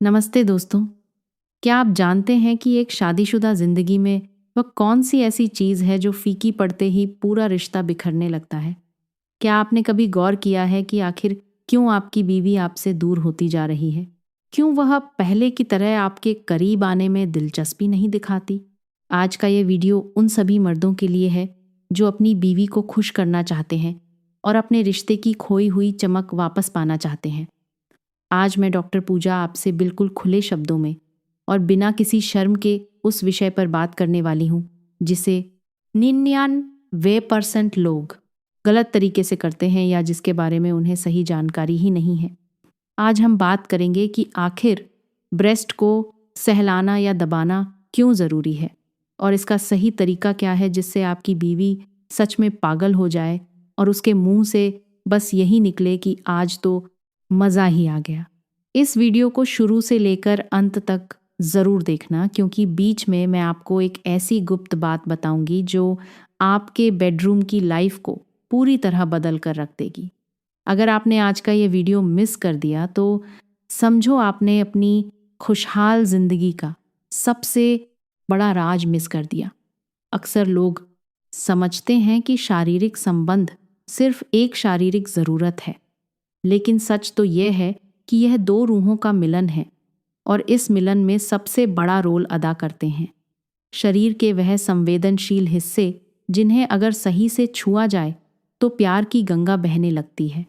नमस्ते दोस्तों। क्या आप जानते हैं कि एक शादीशुदा जिंदगी में वह कौन सी ऐसी चीज़ है जो फीकी पड़ते ही पूरा रिश्ता बिखरने लगता है? क्या आपने कभी गौर किया है कि आखिर क्यों आपकी बीवी आपसे दूर होती जा रही है? क्यों वह पहले की तरह आपके करीब आने में दिलचस्पी नहीं दिखाती? आज का ये वीडियो उन सभी मर्दों के लिए है जो अपनी बीवी को खुश करना चाहते हैं और अपने रिश्ते की खोई हुई चमक वापस पाना चाहते हैं। आज मैं डॉक्टर पूजा आपसे बिल्कुल खुले शब्दों में और बिना किसी शर्म के उस विषय पर बात करने वाली हूँ जिसे 99% लोग गलत तरीके से करते हैं या जिसके बारे में उन्हें सही जानकारी ही नहीं है। आज हम बात करेंगे कि आखिर ब्रेस्ट को सहलाना या दबाना क्यों ज़रूरी है और इसका सही तरीका क्या है जिससे आपकी बीवी सच में पागल हो जाए और उसके मुंह से बस यही निकले कि आज तो मज़ा ही आ गया। इस वीडियो को शुरू से लेकर अंत तक ज़रूर देखना क्योंकि बीच में मैं आपको एक ऐसी गुप्त बात बताऊंगी जो आपके बेडरूम की लाइफ को पूरी तरह बदल कर रख देगी। अगर आपने आज का ये वीडियो मिस कर दिया तो समझो आपने अपनी खुशहाल ज़िंदगी का सबसे बड़ा राज मिस कर दिया। अक्सर लोग समझते हैं कि शारीरिक संबंध सिर्फ एक शारीरिक ज़रूरत है, लेकिन सच तो यह है कि यह दो रूहों का मिलन है और इस मिलन में सबसे बड़ा रोल अदा करते हैं शरीर के वह संवेदनशील हिस्से जिन्हें अगर सही से छुआ जाए तो प्यार की गंगा बहने लगती है।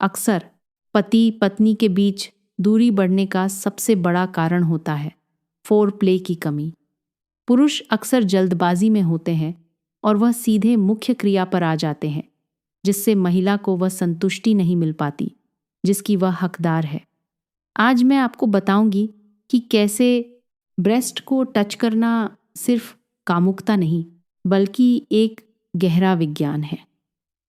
अक्सर पति पत्नी के बीच दूरी बढ़ने का सबसे बड़ा कारण होता है फोर प्ले की कमी। पुरुष अक्सर जल्दबाजी में होते हैं और वह सीधे मुख्य क्रिया पर आ जाते हैं जिससे महिला को वह संतुष्टि नहीं मिल पाती जिसकी वह हकदार है। आज मैं आपको बताऊंगी कि कैसे ब्रेस्ट को टच करना सिर्फ कामुकता नहीं बल्कि एक गहरा विज्ञान है।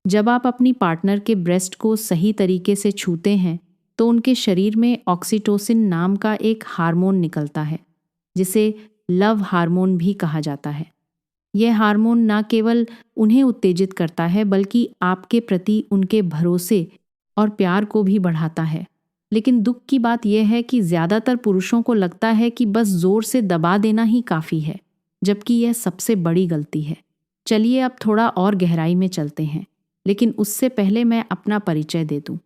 जब आप अपनी पार्टनर के ब्रेस्ट को सही तरीके से छूते हैं तो उनके शरीर में ऑक्सीटोसिन नाम का एक हार्मोन निकलता है जिसे लव हार्मोन भी कहा जाता है। यह हार्मोन न केवल उन्हें उत्तेजित करता है बल्कि आपके प्रति उनके भरोसे और प्यार को भी बढ़ाता है। लेकिन दुख की बात यह है कि ज़्यादातर पुरुषों को लगता है कि बस जोर से दबा देना ही काफ़ी है, जबकि यह सबसे बड़ी गलती है। चलिए अब थोड़ा और गहराई में चलते हैं, लेकिन उससे पहले मैं अपना परिचय दे दूं।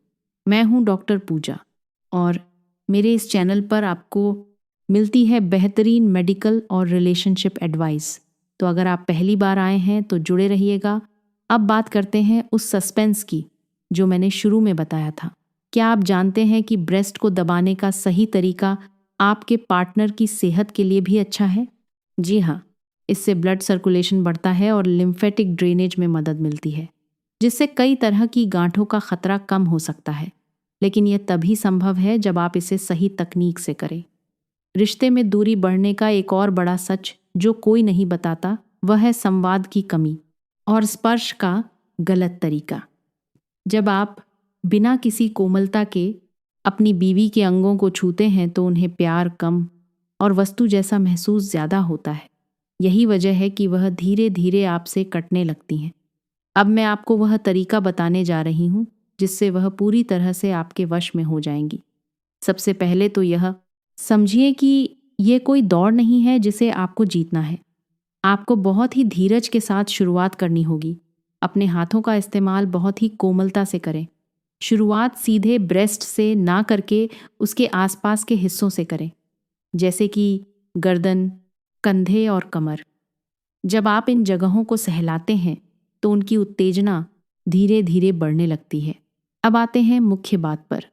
मैं हूं डॉक्टर पूजा और मेरे इस चैनल पर आपको मिलती है बेहतरीन मेडिकल और रिलेशनशिप एडवाइस। तो अगर आप पहली बार आए हैं तो जुड़े रहिएगा। अब बात करते हैं उस सस्पेंस की जो मैंने शुरू में बताया था। क्या आप जानते हैं कि ब्रेस्ट को दबाने का सही तरीका आपके पार्टनर की सेहत के लिए भी अच्छा है? जी हाँ, इससे ब्लड सर्कुलेशन बढ़ता है और लिम्फेटिक ड्रेनेज में मदद मिलती है, जिससे कई तरह की गांठों का खतरा कम हो सकता है। लेकिन यह तभी संभव है जब आप इसे सही तकनीक से करें। रिश्ते में दूरी बढ़ने का एक और बड़ा सच जो कोई नहीं बताता वह है संवाद की कमी और स्पर्श का गलत तरीका। जब आप बिना किसी कोमलता के अपनी बीवी के अंगों को छूते हैं तो उन्हें प्यार कम और वस्तु जैसा महसूस ज़्यादा होता है। यही वजह है कि वह धीरे धीरे आपसे कटने लगती हैं। अब मैं आपको वह तरीका बताने जा रही हूँ जिससे वह पूरी तरह से आपके वश में हो जाएंगी। सबसे पहले तो यह समझिए कि यह कोई दौड़ नहीं है जिसे आपको जीतना है। आपको बहुत ही धीरज के साथ शुरुआत करनी होगी। अपने हाथों का इस्तेमाल बहुत ही कोमलता से करें। शुरुआत सीधे ब्रेस्ट से ना करके उसके आसपास के हिस्सों से करें, जैसे कि गर्दन, कंधे और कमर। जब आप इन जगहों को सहलाते हैं तो उनकी उत्तेजना धीरे धीरे बढ़ने लगती है। अब आते हैं मुख्य बात पर।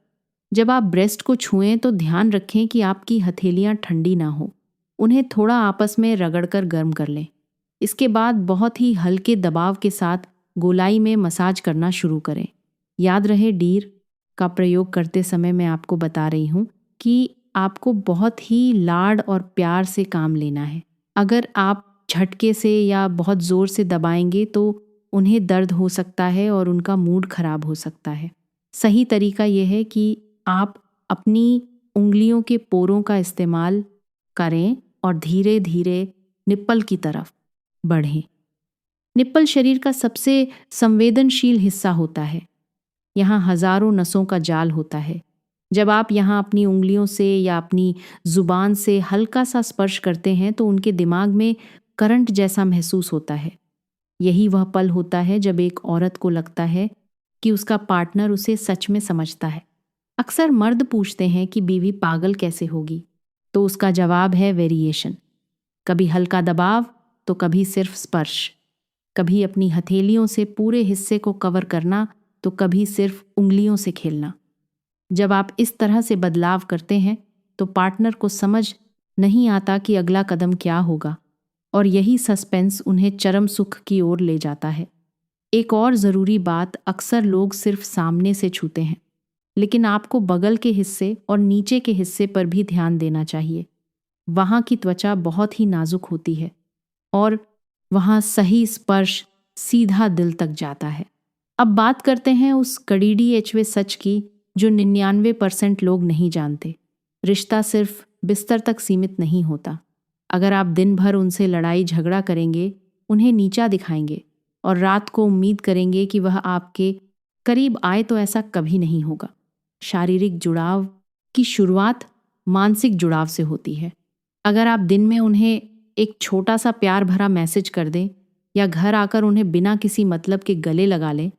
जब आप ब्रेस्ट को छुएं तो ध्यान रखें कि आपकी हथेलियां ठंडी ना हो। उन्हें थोड़ा आपस में रगड़कर गर्म कर लें। इसके बाद बहुत ही हल्के दबाव के साथ गोलाई में मसाज करना शुरू करें। याद रहे, डीर का प्रयोग करते समय मैं आपको बता रही हूँ कि आपको बहुत ही लाड और प्यार से काम लेना है। अगर आप झटके से या बहुत ज़ोर से दबाएंगे तो उन्हें दर्द हो सकता है और उनका मूड खराब हो सकता है। सही तरीका यह है कि आप अपनी उंगलियों के पोरों का इस्तेमाल करें और धीरे धीरे निप्पल की तरफ बढ़ें। निप्पल शरीर का सबसे संवेदनशील हिस्सा होता है। यहाँ हजारों नसों का जाल होता है जब आप यहाँ अपनी उंगलियों से या अपनी जुबान से हल्का सा स्पर्श करते हैं तो उनके दिमाग में करंट जैसा महसूस होता है। यही वह पल होता है जब एक औरत को लगता है कि उसका पार्टनर उसे सच में समझता है। अक्सर मर्द पूछते हैं कि बीवी पागल कैसे होगी, तो उसका जवाब है वेरिएशन। कभी हल्का दबाव तो कभी सिर्फ स्पर्श, कभी अपनी हथेलियों से पूरे हिस्से को कवर करना तो कभी सिर्फ उंगलियों से खेलना। जब आप इस तरह से बदलाव करते हैं तो पार्टनर को समझ नहीं आता कि अगला कदम क्या होगा, और यही सस्पेंस उन्हें चरम सुख की ओर ले जाता है। एक और ज़रूरी बात, अक्सर लोग सिर्फ सामने से छूते हैं, लेकिन आपको बगल के हिस्से और नीचे के हिस्से पर भी ध्यान देना चाहिए। वहाँ की त्वचा बहुत ही नाजुक होती है और वहाँ सही स्पर्श सीधा दिल तक जाता है। अब बात करते हैं उस कड़ीडी एचवे सच की जो 99% लोग नहीं जानते। रिश्ता सिर्फ बिस्तर तक सीमित नहीं होता। अगर आप दिन भर उनसे लड़ाई झगड़ा करेंगे, उन्हें नीचा दिखाएंगे और रात को उम्मीद करेंगे कि वह आपके करीब आए, तो ऐसा कभी नहीं होगा। शारीरिक जुड़ाव की शुरुआत मानसिक जुड़ाव से होती है। अगर आप दिन में उन्हें एक छोटा सा प्यार भरा मैसेज कर दें या घर आकर उन्हें बिना किसी मतलब के गले लगा लें,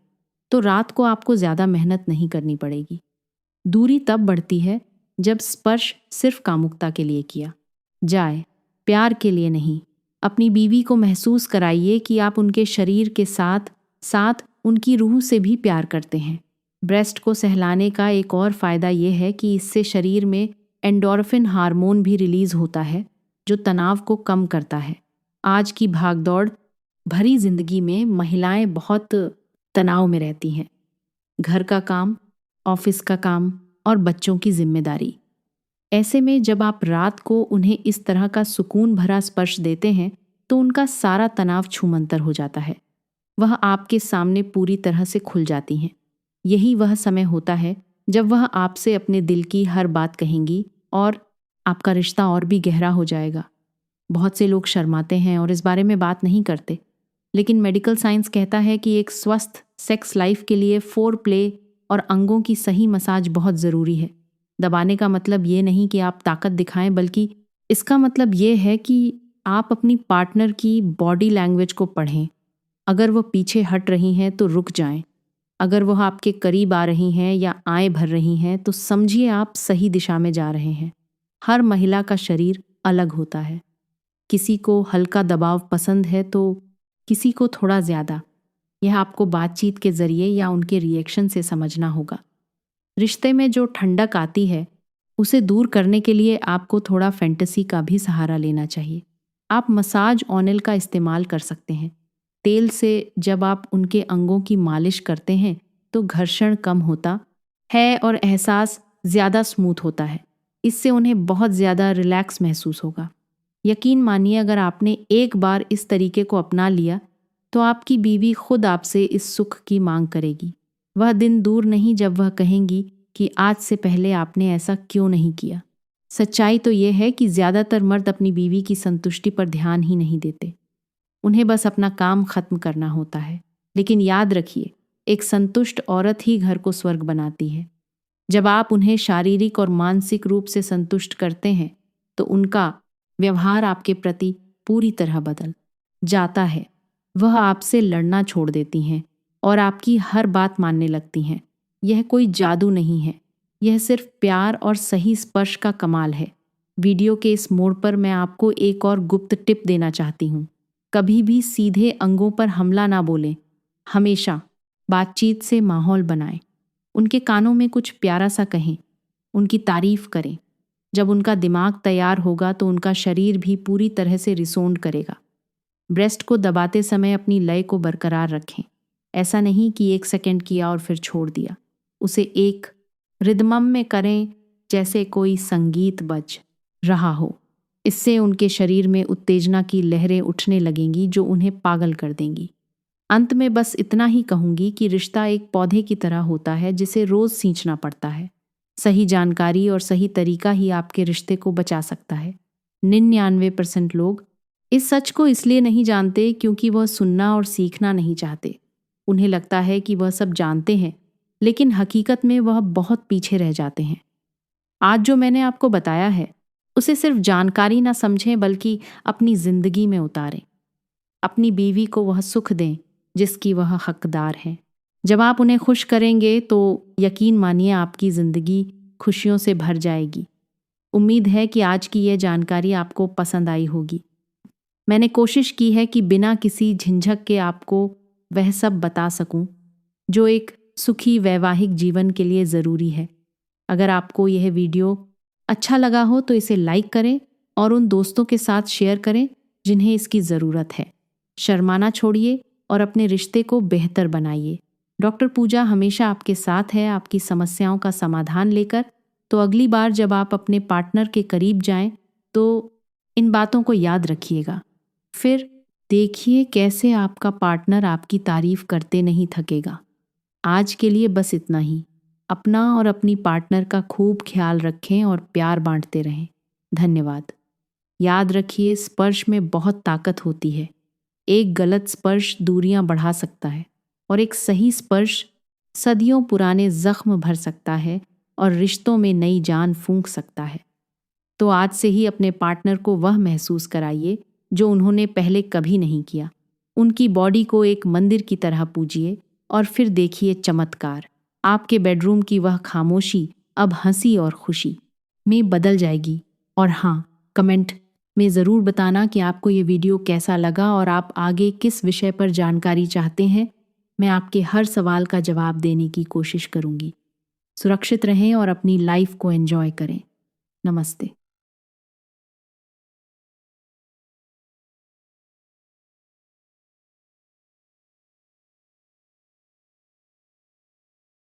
तो रात को आपको ज़्यादा मेहनत नहीं करनी पड़ेगी। दूरी तब बढ़ती है जब स्पर्श सिर्फ कामुकता के लिए किया जाए, प्यार के लिए नहीं। अपनी बीवी को महसूस कराइए कि आप उनके शरीर के साथ साथ उनकी रूह से भी प्यार करते हैं। ब्रेस्ट को सहलाने का एक और फ़ायदा यह है कि इससे शरीर में एंडोर्फिन हार्मोन भी रिलीज़ होता है, जो तनाव को कम करता है। आज की भागदौड़ भरी जिंदगी में महिलाएं बहुत तनाव में रहती हैं। घर का काम, ऑफिस का काम और बच्चों की जिम्मेदारी। ऐसे में जब आप रात को उन्हें इस तरह का सुकून भरा स्पर्श देते हैं तो उनका सारा तनाव छूमंतर हो जाता है। वह आपके सामने पूरी तरह से खुल जाती हैं। यही वह समय होता है जब वह आपसे अपने दिल की हर बात कहेंगी और आपका रिश्ता और भी गहरा हो जाएगा। बहुत से लोग शर्माते हैं और इस बारे में बात नहीं करते, लेकिन मेडिकल साइंस कहता है कि एक स्वस्थ सेक्स लाइफ के लिए फोर प्ले और अंगों की सही मसाज बहुत ज़रूरी है। दबाने का मतलब ये नहीं कि आप ताकत दिखाएं, बल्कि इसका मतलब ये है कि आप अपनी पार्टनर की बॉडी लैंग्वेज को पढ़ें। अगर वो पीछे हट रही हैं तो रुक जाएं। अगर वह आपके करीब आ रही हैं या आएँ भर रही हैं तो समझिए आप सही दिशा में जा रहे हैं। हर महिला का शरीर अलग होता है। किसी को हल्का दबाव पसंद है तो किसी को थोड़ा ज़्यादा। यह आपको बातचीत के ज़रिए या उनके रिएक्शन से समझना होगा। रिश्ते में जो ठंडक आती है उसे दूर करने के लिए आपको थोड़ा फैंटेसी का भी सहारा लेना चाहिए। आप मसाज ऑयल का इस्तेमाल कर सकते हैं। तेल से जब आप उनके अंगों की मालिश करते हैं तो घर्षण कम होता है और एहसास ज़्यादा स्मूथ होता है। इससे उन्हें बहुत ज़्यादा रिलैक्स महसूस होगा। यकीन मानिए, अगर आपने एक बार इस तरीके को अपना लिया तो आपकी बीवी खुद आपसे इस सुख की मांग करेगी। वह दिन दूर नहीं जब वह कहेंगी कि आज से पहले आपने ऐसा क्यों नहीं किया। सच्चाई तो यह है कि ज़्यादातर मर्द अपनी बीवी की संतुष्टि पर ध्यान ही नहीं देते। उन्हें बस अपना काम खत्म करना होता है। लेकिन याद रखिए, एक संतुष्ट औरत ही घर को स्वर्ग बनाती है। जब आप उन्हें शारीरिक और मानसिक रूप से संतुष्ट करते हैं तो उनका व्यवहार आपके प्रति पूरी तरह बदल जाता है। वह आपसे लड़ना छोड़ देती हैं और आपकी हर बात मानने लगती हैं। यह कोई जादू नहीं है, यह सिर्फ प्यार और सही स्पर्श का कमाल है। वीडियो के इस मोड़ पर मैं आपको एक और गुप्त टिप देना चाहती हूँ। कभी भी सीधे अंगों पर हमला ना बोलें। हमेशा बातचीत से माहौल बनाएं। उनके कानों में कुछ प्यारा सा कहें, उनकी तारीफ करें। जब उनका दिमाग तैयार होगा तो उनका शरीर भी पूरी तरह से रिसोंड करेगा। ब्रेस्ट को दबाते समय अपनी लय को बरकरार रखें। ऐसा नहीं कि 1 सेकंड किया और फिर छोड़ दिया। उसे एक रिदमम में करें, जैसे कोई संगीत बज रहा हो। इससे उनके शरीर में उत्तेजना की लहरें उठने लगेंगी जो उन्हें पागल कर देंगी। अंत में बस इतना ही कहूंगी कि रिश्ता एक पौधे की तरह होता है जिसे रोज सींचना पड़ता है। सही जानकारी और सही तरीका ही आपके रिश्ते को बचा सकता है। 99% लोग इस सच को इसलिए नहीं जानते क्योंकि वह सुनना और सीखना नहीं चाहते। उन्हें लगता है कि वह सब जानते हैं, लेकिन हकीकत में वह बहुत पीछे रह जाते हैं। आज जो मैंने आपको बताया है उसे सिर्फ जानकारी ना समझें बल्कि अपनी जिंदगी में उतारें। अपनी बीवी को वह सुख दें जिसकी वह हकदार है। जब आप उन्हें खुश करेंगे तो यकीन मानिए आपकी जिंदगी खुशियों से भर जाएगी। उम्मीद है कि आज की यह जानकारी आपको पसंद आई होगी। मैंने कोशिश की है कि बिना किसी झिझक के आपको वह सब बता सकूं जो एक सुखी वैवाहिक जीवन के लिए ज़रूरी है। अगर आपको यह वीडियो अच्छा लगा हो तो इसे लाइक करें और उन दोस्तों के साथ शेयर करें जिन्हें इसकी ज़रूरत है। शर्माना छोड़िए और अपने रिश्ते को बेहतर बनाइए। डॉक्टर पूजा हमेशा आपके साथ है, आपकी समस्याओं का समाधान लेकर। तो अगली बार जब आप अपने पार्टनर के करीब जाएं तो इन बातों को याद रखिएगा। फिर देखिए कैसे आपका पार्टनर आपकी तारीफ करते नहीं थकेगा। आज के लिए बस इतना ही। अपना और अपनी पार्टनर का खूब ख्याल रखें और प्यार बांटते रहें। धन्यवाद। याद रखिए, स्पर्श में बहुत ताकत होती है। एक गलत स्पर्श दूरियां बढ़ा सकता है और एक सही स्पर्श सदियों पुराने जख्म भर सकता है और रिश्तों में नई जान फूंक सकता है। तो आज से ही अपने पार्टनर को वह महसूस कराइए जो उन्होंने पहले कभी नहीं किया। उनकी बॉडी को एक मंदिर की तरह पूजिए और फिर देखिए चमत्कार। आपके बेडरूम की वह खामोशी अब हंसी और खुशी में बदल जाएगी। और हाँ, कमेंट में ज़रूर बताना कि आपको ये वीडियो कैसा लगा और आप आगे किस विषय पर जानकारी चाहते हैं। मैं आपके हर सवाल का जवाब देने की कोशिश करूँगी। सुरक्षित रहें और अपनी लाइफ को एंजॉय करें। नमस्ते।